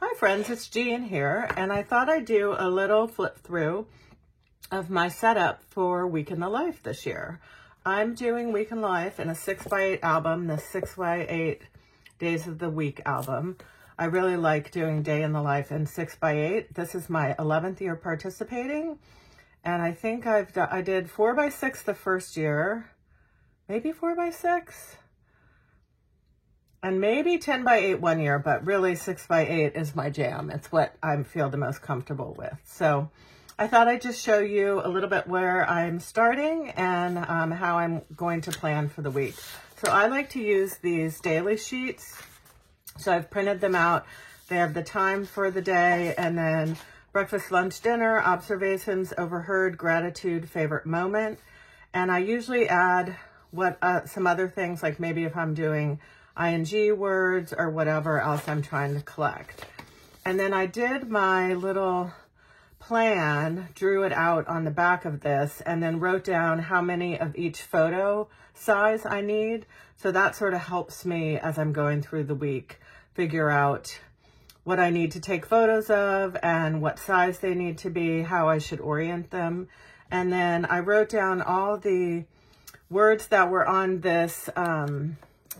Hi friends, it's Jean here, and I thought I'd do a little flip through of my setup for Week in the Life this year. I'm doing Week in Life in a 6x8 album, the 6x8 Days of the Week album. I really like doing Day in the Life in 6x8. This is my 11th year participating, and I think I did 4x6 the first year, maybe 4x6. And maybe 10x8 one year, but really 6x8 is my jam. It's what I feel the most comfortable with. So I thought I'd just show you a little bit where I'm starting and how I'm going to plan for the week. So I like to use these daily sheets. So I've printed them out. They have the time for the day and then breakfast, lunch, dinner, observations, overheard, gratitude, favorite moment. And I usually add some other things, like maybe if I'm doing ing words or whatever else I'm trying to collect. And then I did my little plan, drew it out on the back of this, and then wrote down how many of each photo size I need. So that sort of helps me as I'm going through the week figure out what I need to take photos of and what size they need to be, how I should orient them. And then I wrote down all the words that were on this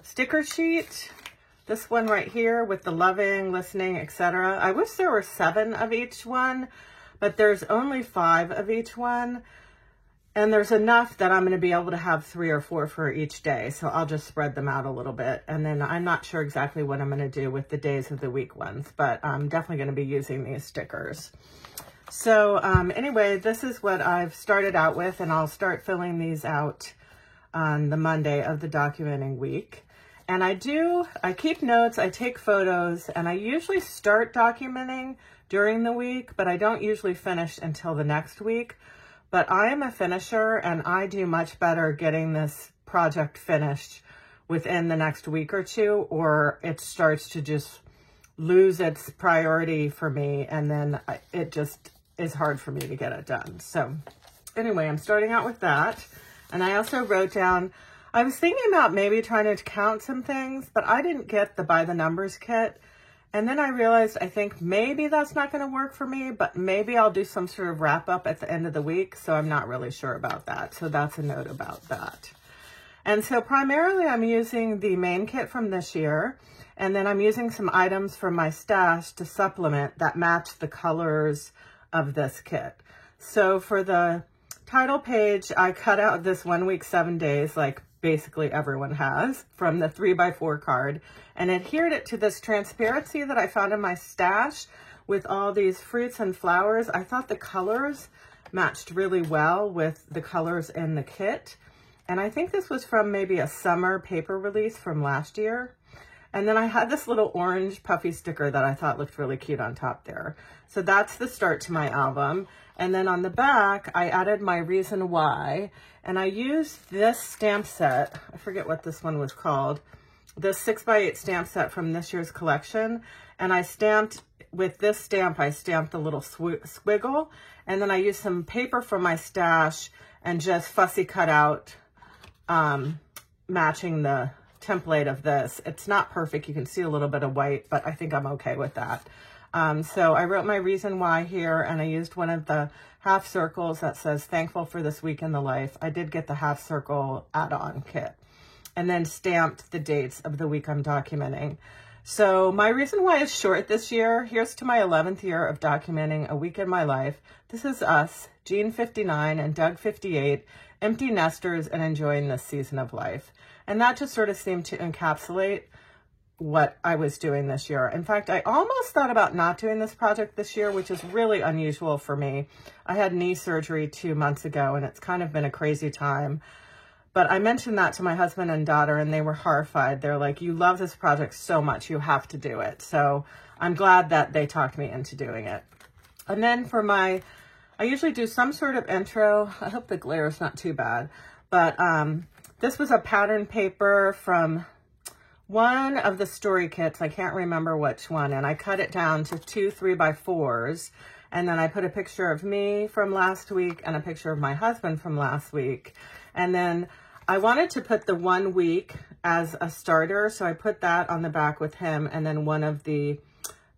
sticker sheet, this one right here with the loving, listening, etc. I wish there were 7 of each one, but there's only 5 of each one. And there's enough that I'm going to be able to have 3 or 4 for each day. So I'll just spread them out a little bit. And then I'm not sure exactly what I'm going to do with the days of the week ones, but I'm definitely going to be using these stickers. So anyway, this is what I've started out with, and I'll start filling these out on the Monday of the documenting week. And I keep notes, I take photos, and I usually start documenting during the week, but I don't usually finish until the next week. But I am a finisher, and I do much better getting this project finished within the next week or two, or it starts to just lose its priority for me, and then it just is hard for me to get it done. So anyway, I'm starting out with that. And I also wrote down, I was thinking about maybe trying to count some things, but I didn't get the by the numbers kit. And then I realized I think maybe that's not going to work for me, but maybe I'll do some sort of wrap up at the end of the week. So I'm not really sure about that. So that's a note about that. And so primarily I'm using the main kit from this year. And then I'm using some items from my stash to supplement that match the colors of this kit. So for the title page, I cut out this 1 week, 7 days, like basically everyone has, from the 3x4 card, and adhered it to this transparency that I found in my stash with all these fruits and flowers. I thought the colors matched really well with the colors in the kit. And I think this was from maybe a summer paper release from last year. And then I had this little orange puffy sticker that I thought looked really cute on top there. So that's the start to my album. And then on the back, I added my reason why. And I used this stamp set. I forget what this one was called. This 6x8 stamp set from this year's collection. And I stamped, with this stamp, I stamped a little squiggle. And then I used some paper from my stash and just fussy cut out, matching the template of this. It's not perfect. You can see a little bit of white, but I think I'm okay with that. So I wrote my reason why here, and I used one of the half circles that says thankful for this week in the life. I did get the half circle add-on kit, and then stamped the dates of the week I'm documenting. So my reason why is short this year. Here's to my 11th year of documenting a week in my life. This is us, Jean 59 and Doug 58, empty nesters and enjoying this season of life. And that just sort of seemed to encapsulate what I was doing this year. In fact, I almost thought about not doing this project this year, which is really unusual for me. I had knee surgery 2 months ago, and it's kind of been a crazy time. But I mentioned that to my husband and daughter, and they were horrified. They're like, you love this project so much, you have to do it. So I'm glad that they talked me into doing it. And then for I usually do some sort of intro. I hope the glare is not too bad. But this was a pattern paper from one of the story kits. I can't remember which one. And I cut it down to 2 3x4s. And then I put a picture of me from last week and a picture of my husband from last week. And then I wanted to put the 1 week as a starter. So I put that on the back with him. And then one of the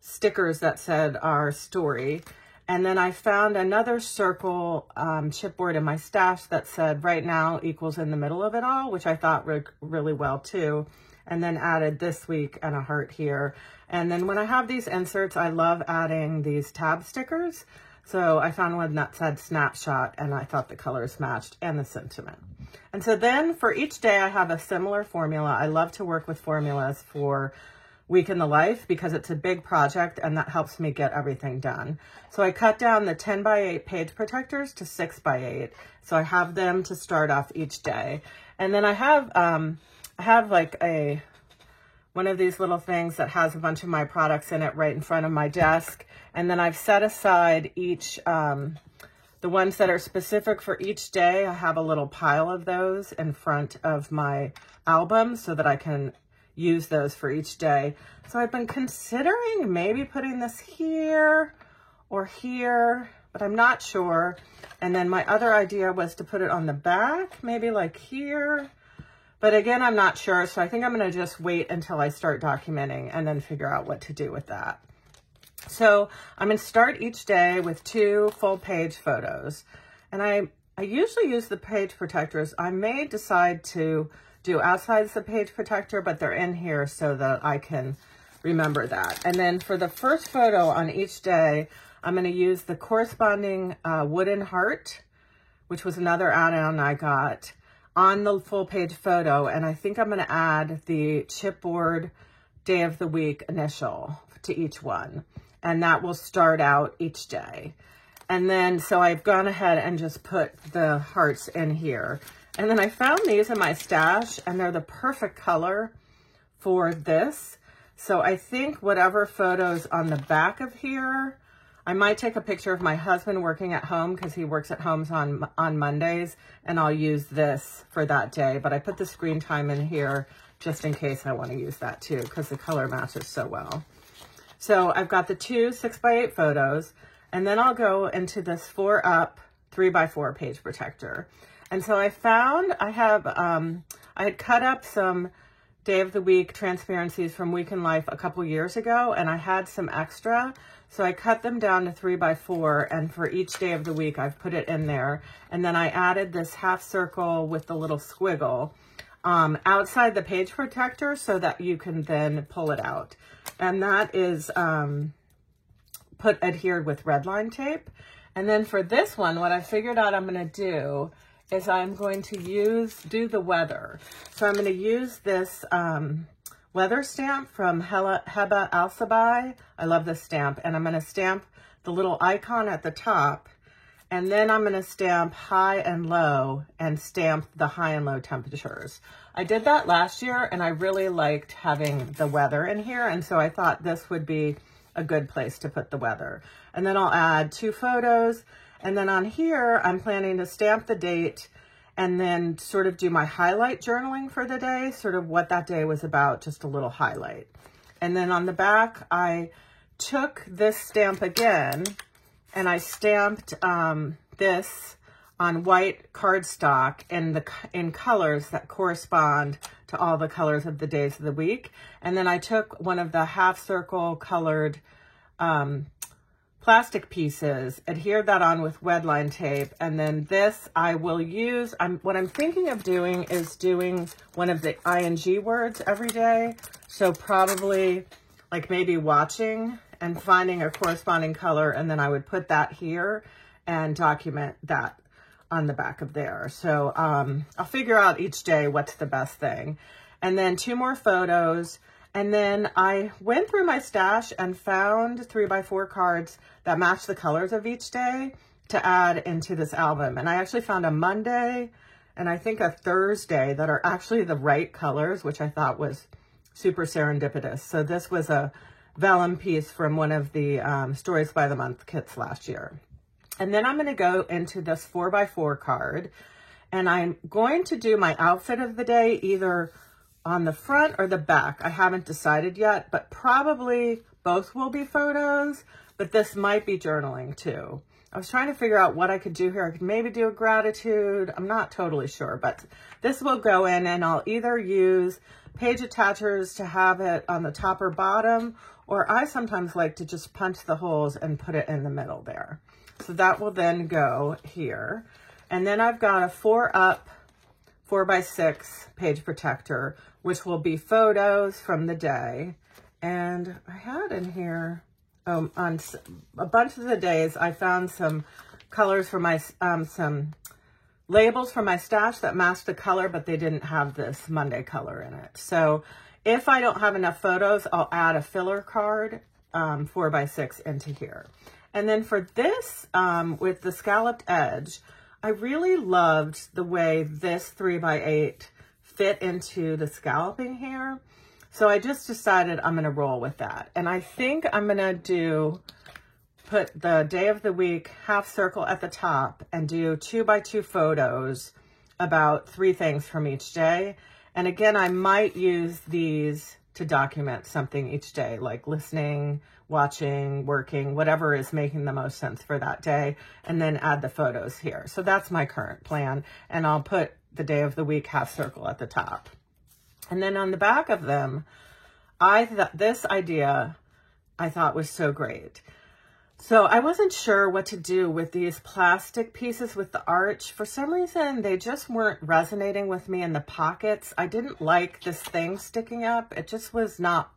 stickers that said our story. And then I found another circle chipboard in my stash that said right now equals in the middle of it all, which I thought worked really well too. And then added this week and a heart here. And then when I have these inserts, I love adding these tab stickers. So I found one that said snapshot, and I thought the colors matched and the sentiment. And so then for each day, I have a similar formula. I love to work with formulas for Week in the Life because it's a big project and that helps me get everything done. So I cut down the 10 by 8 page protectors to 6 by 8. So I have them to start off each day. And then I have like one of these little things that has a bunch of my products in it right in front of my desk. And then I've set aside each, the ones that are specific for each day. I have a little pile of those in front of my album so that I can use those for each day. So I've been considering maybe putting this here or here, but I'm not sure. And then my other idea was to put it on the back, maybe like here. But again, I'm not sure. So I think I'm going to just wait until I start documenting and then figure out what to do with that. So I'm going to start each day with 2 full page photos. And I usually use the page protectors. I may decide to do outside the page protector, but they're in here so that I can remember that. And then for the first photo on each day, I'm going to use the corresponding wooden heart, which was another add-on I got on the full page photo. And I think I'm going to add the chipboard day of the week initial to each one. And that will start out each day. And then, so I've gone ahead and just put the hearts in here. And then I found these in my stash and they're the perfect color for this. So I think whatever photos on the back of here, I might take a picture of my husband working at home because he works at home on Mondays, and I'll use this for that day. But I put the screen time in here just in case I want to use that too because the color matches so well. So I've got the 2 6 by 8 photos, and then I'll go into this 4 up 3 by 4 page protector. And so I found I had cut up some day of the week transparencies from Week in Life a couple years ago, and I had some extra. So I cut them down to 3 by 4, and for each day of the week, I've put it in there. And then I added this half circle with the little squiggle outside the page protector so that you can then pull it out. And that is adhered with red line tape. And then for this one, what I figured out I'm going to do is I'm going to do the weather. So I'm going to use this weather stamp from Heba Al-Sabai. I love this stamp. And I'm going to stamp the little icon at the top. And then I'm going to stamp high and low and stamp the high and low temperatures. I did that last year and I really liked having the weather in here. And so I thought this would be a good place to put the weather. And then I'll add 2 photos. And then on here, I'm planning to stamp the date and then sort of do my highlight journaling for the day, sort of what that day was about, just a little highlight. And then on the back, I took this stamp again and I stamped this on white cardstock in colors that correspond to all the colors of the days of the week. And then I took one of the half circle colored plastic pieces, adhered that on with wet line tape, and then this I will use. What I'm thinking of doing is doing one of the ing words every day. So probably like maybe watching and finding a corresponding color, and then I would put that here and document that on the back of there. So I'll figure out each day what's the best thing. And then 2 more photos. And then I went through my stash and found 3 by 4 cards that match the colors of each day to add into this album. And I actually found a Monday and I think a Thursday that are actually the right colors, which I thought was super serendipitous. So this was a vellum piece from one of the Stories by the Month kits last year. And then I'm going to go into this 4 by 4 card, and I'm going to do my outfit of the day either on the front or the back. I haven't decided yet, but probably both will be photos, but this might be journaling too. I was trying to figure out what I could do here. I could maybe do a gratitude. I'm not totally sure, but this will go in, and I'll either use page attachers to have it on the top or bottom, or I sometimes like to just punch the holes and put it in the middle there. So that will then go here. And then I've got a 4-up 4x6 page protector, which will be photos from the day. And I had in here, on a bunch of the days, I found some colors for my, some labels from my stash that matched the color, but they didn't have this Monday color in it. So if I don't have enough photos, I'll add a filler card, 4x6 into here. And then for this, with the scalloped edge, I really loved the way this 3x8 fit into the scalloping here. So I just decided I'm going to roll with that. And I think I'm going to put the day of the week half circle at the top and do 2x2 photos about 3 things from each day. And again, I might use these to document something each day, like listening, watching, working, whatever is making the most sense for that day, and then add the photos here. So that's my current plan. And I'll put the day of the week half circle at the top. And then on the back of them, this idea I thought was so great. So I wasn't sure what to do with these plastic pieces with the arch. For some reason, they just weren't resonating with me in the pockets. I didn't like this thing sticking up. It just was not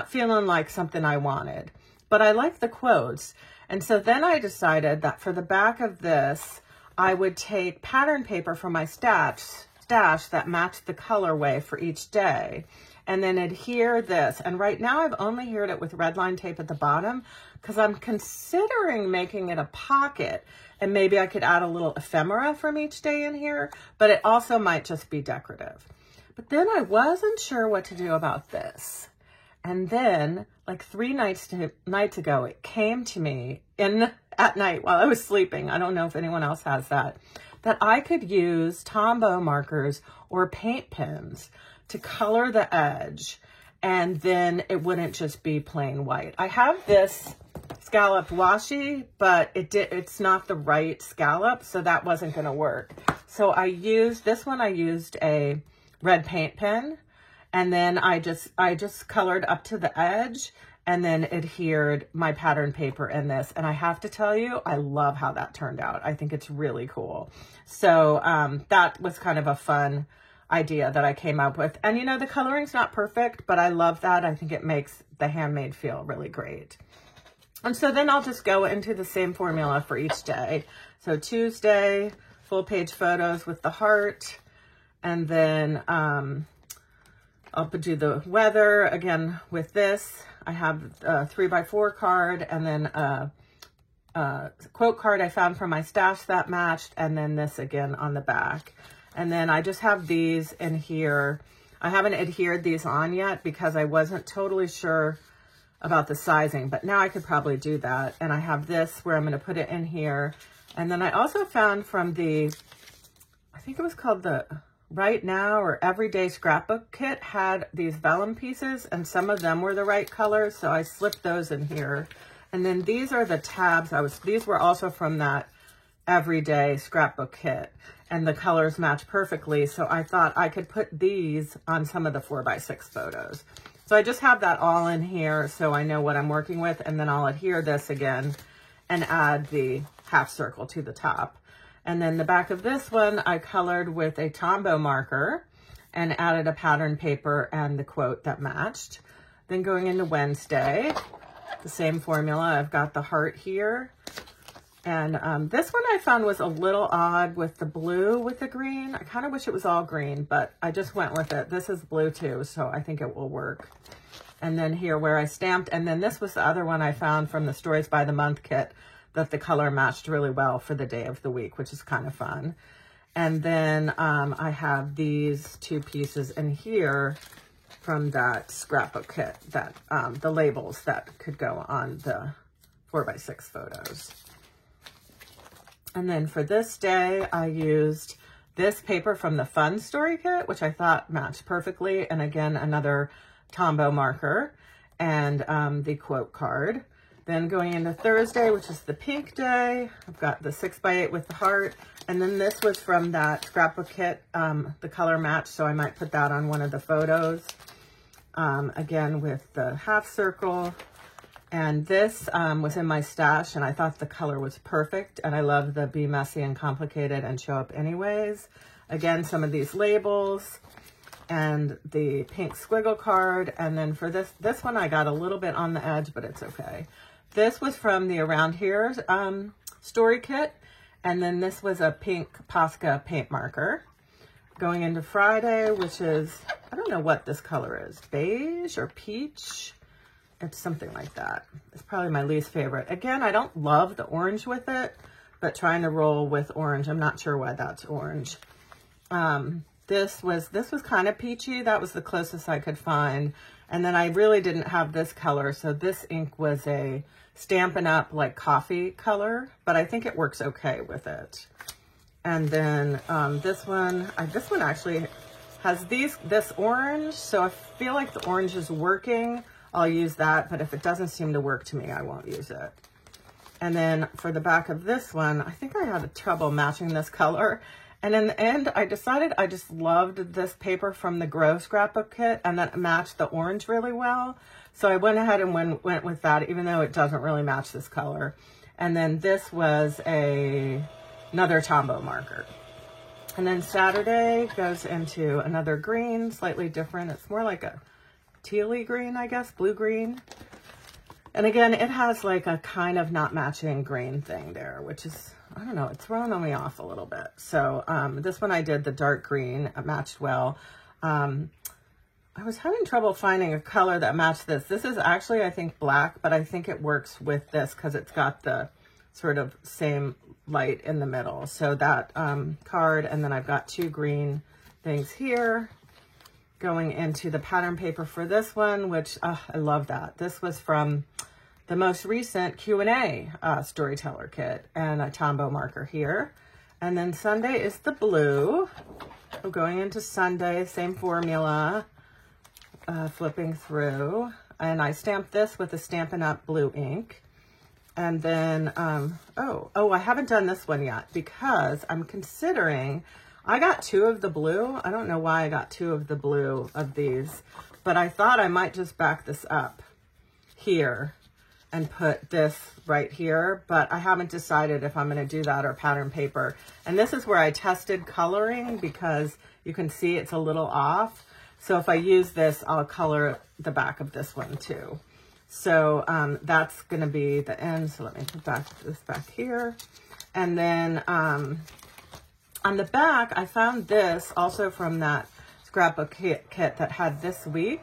feeling like something I wanted. But I like the quotes. And so then I decided that for the back of this, I would take pattern paper from my stash that matched the colorway for each day, and then adhere this. And right now I've only adhered it with red line tape at the bottom because I'm considering making it a pocket, and maybe I could add a little ephemera from each day in here, but it also might just be decorative. But then I wasn't sure what to do about this. And then like 3 nights ago, it came to me at night while I was sleeping. I don't know if anyone else has that I could use Tombow markers or paint pens to color the edge, and then it wouldn't just be plain white. I have this scalloped washi, but it's not the right scallop, so that wasn't going to work. So I used a red paint pen, and then I just colored up to the edge and then adhered my pattern paper in this. And I have to tell you, I love how that turned out. I think it's really cool. So that was kind of a fun idea that I came up with. And you know, the coloring's not perfect, but I love that. I think it makes the handmade feel really great. And so then I'll just go into the same formula for each day. So Tuesday, full page photos with the heart. And then I'll do the weather again with this. I have a 3x4 card, and then a quote card I found from my stash that matched, and then this again on the back. And then I just have these in here. I haven't adhered these on yet because I wasn't totally sure about the sizing, but now I could probably do that. And I have this where I'm going to put it in here. And then I also found from the, I think it was called the Right Now or Everyday Scrapbook Kit, had these vellum pieces, and some of them were the right colors, so I slipped those in here. And then these are the tabs. These were also from that Everyday Scrapbook Kit, and the colors match perfectly, so I thought I could put these on some of the 4x6 photos. So I just have that all in here so I know what I'm working with, and then I'll adhere this again and add the half circle to the top. And then the back of this one, I colored with a Tombow marker and added a pattern paper and the quote that matched. Then going into Wednesday, the same formula. I've got the heart here. And this one I found was a little odd with the blue with the green. I kind of wish it was all green, but I just went with it. This is blue too, so I think it will work. And then here where I stamped, and then this was the other one I found from the Stories by the Month kit, that the color matched really well for the day of the week, which is kind of fun. And then I have these 2 pieces in here from that scrapbook kit, that the labels that could go on the 4x6 photos. And then for this day, I used this paper from the Fun Story kit, which I thought matched perfectly. And again, another Tombow marker and the quote card. Then going into Thursday, which is the pink day, I've got the 6x8 with the heart. And then this was from that scrapbook kit, the color match, so I might put that on one of the photos. again with the half circle. And this was in my stash, and I thought the color was perfect. And I love the Be Messy and Complicated and Show Up Anyways. Again, some of these labels and the pink squiggle card. And then for this one, I got a little bit on the edge, but it's okay. This was from the Around Here story kit. And then this was a pink Posca paint marker. Going into Friday, which is, I don't know what this color is, beige or peach. It's something like that. It's probably my least favorite. Again, I don't love the orange with it, but trying to roll with orange. I'm not sure why that's orange. This was kind of peachy. That was the closest I could find. And then I really didn't have this color. So this ink was a Stampin' Up! Like coffee color, but I think it works okay with it. And then this one actually has this orange. So I feel like the orange is working. I'll use that, but if it doesn't seem to work to me, I won't use it. And then for the back of this one, I think I had trouble matching this color. And in the end, I decided I just loved this paper from the Grow scrapbook kit, and that matched the orange really well. So I went ahead and went with that, even though it doesn't really match this color. And then this was another Tombow marker. And then Saturday goes into another green, slightly different. It's more like a tealy green, I guess, blue-green. And again, it has like a kind of not matching green thing there, which is, I don't know, it's throwing me off a little bit. So this one I did the dark green, it matched well. I was having trouble finding a color that matched this. This is actually, I think, black, but I think it works with this because it's got the sort of same light in the middle. So that card, and then I've got two green things here. Going into the pattern paper for this one, which I love that. This was from the most recent Q&A storyteller kit, and a Tombow marker here. And then Sunday is the blue. So going into Sunday, same formula, flipping through. And I stamped this with a Stampin' Up! Blue ink. And then, oh, I haven't done this one yet because I'm considering, I got two of the blue. I don't know why I got two of the blue of these, but I thought I might just back this up here and put this right here, but I haven't decided if I'm going to do that or pattern paper. And this is where I tested coloring because you can see it's a little off. So if I use this, I'll color the back of this one too. So that's going to be the end. So let me put this back here. And then on the back, I found this also from that scrapbook kit that had this week.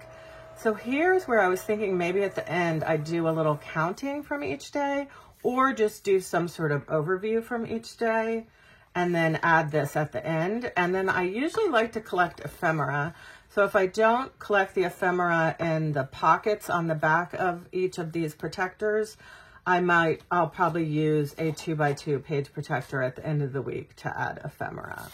So here's where I was thinking maybe at the end I do a little counting from each day, or just do some sort of overview from each day and then add this at the end. And then I usually like to collect ephemera. So if I don't collect the ephemera in the pockets on the back of each of these protectors, I'll probably use a 2x2 page protector at the end of the week to add ephemera.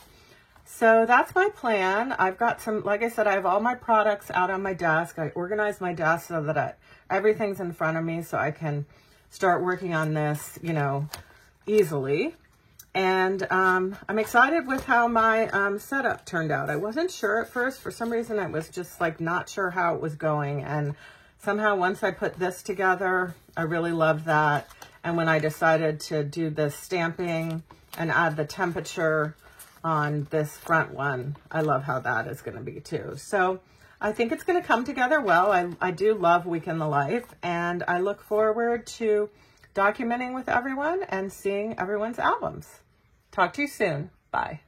So that's my plan. I've got some, like I said, I have all my products out on my desk. I organize my desk so that everything's in front of me so I can start working on this, you know, easily. And I'm excited with how my setup turned out. I wasn't sure at first. For some reason, I was just like not sure how it was going. And somehow once I put this together, I really loved that. And when I decided to do the stamping and add the temperature on this front one, I love how that is going to be too. So I think it's going to come together well. I do love Week in the Life, and I look forward to documenting with everyone and seeing everyone's albums. Talk to you soon. Bye.